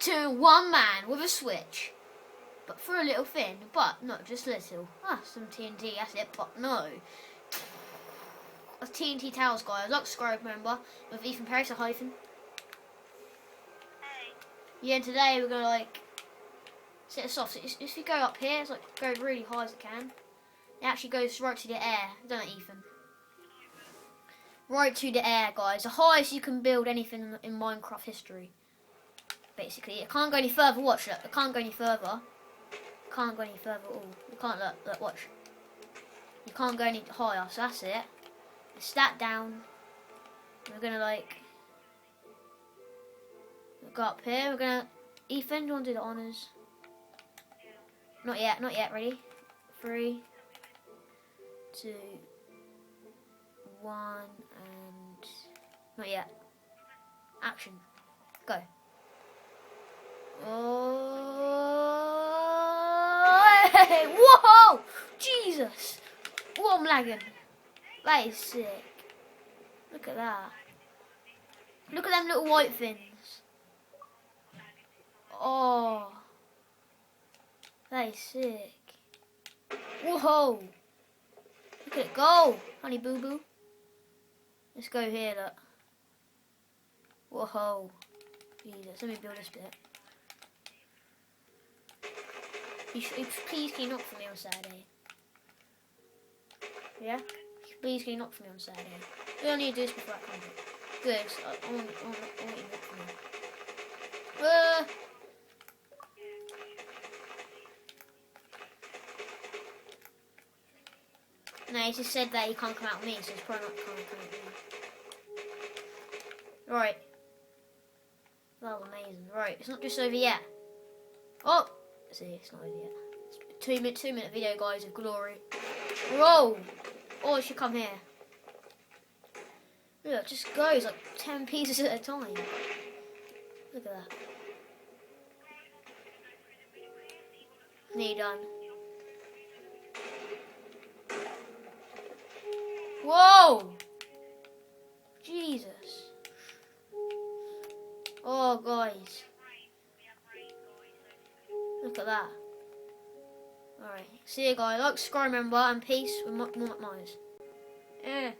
to one man with a switch. But for a little thing, but not just little. Ah, some TNT, that's it, but no. TNT Towers, guys. Like, subscribe, remember, with Ethan Paris, a hyphen. Yeah, and today we're gonna like set us off. So if you go up here, it's like go really high as it can. It actually goes right to the air, don't it, Ethan? Right to the air, guys. The highest you can build anything in Minecraft history. Basically, it can't go any further. Watch, look. It can't go any further. Can't go any further at all. You can't look. Watch. You can't go any higher. So that's it. It's that down. We're gonna like go up here. We're gonna. Ethan, do you want to do the honors? Not yet. Not yet. Ready? 3, 2, 1, and not yet. Action. Go. Oh! Hey, whoa! Jesus! Whoa, I'm lagging. That is sick. Look at that. Look at them little white things. Oh. That is sick. Whoa. Look at it go. Honey boo boo. Let's go here, look. Whoa. Jesus, let me build this bit. Please can you knock for me on Saturday? Yeah? Please can you knock for me on Saturday? We don't need to do this before I come back. Good. I want you to knock for me. No, he just said that he can't come out with me, so he's probably not coming out with me. Right. That was amazing. Right, it's not just over yet. Oh! See, it's not over yet. It's a 2-minute video, guys, of glory. Whoa! Oh, it should come here. Look, it just goes like 10 pieces at a time. Look at that. Nearly done. Whoa! Jesus. Oh, guys. Look at that. Alright. See you guys. Like, subscribe, remember, and peace with more Myers. Yeah.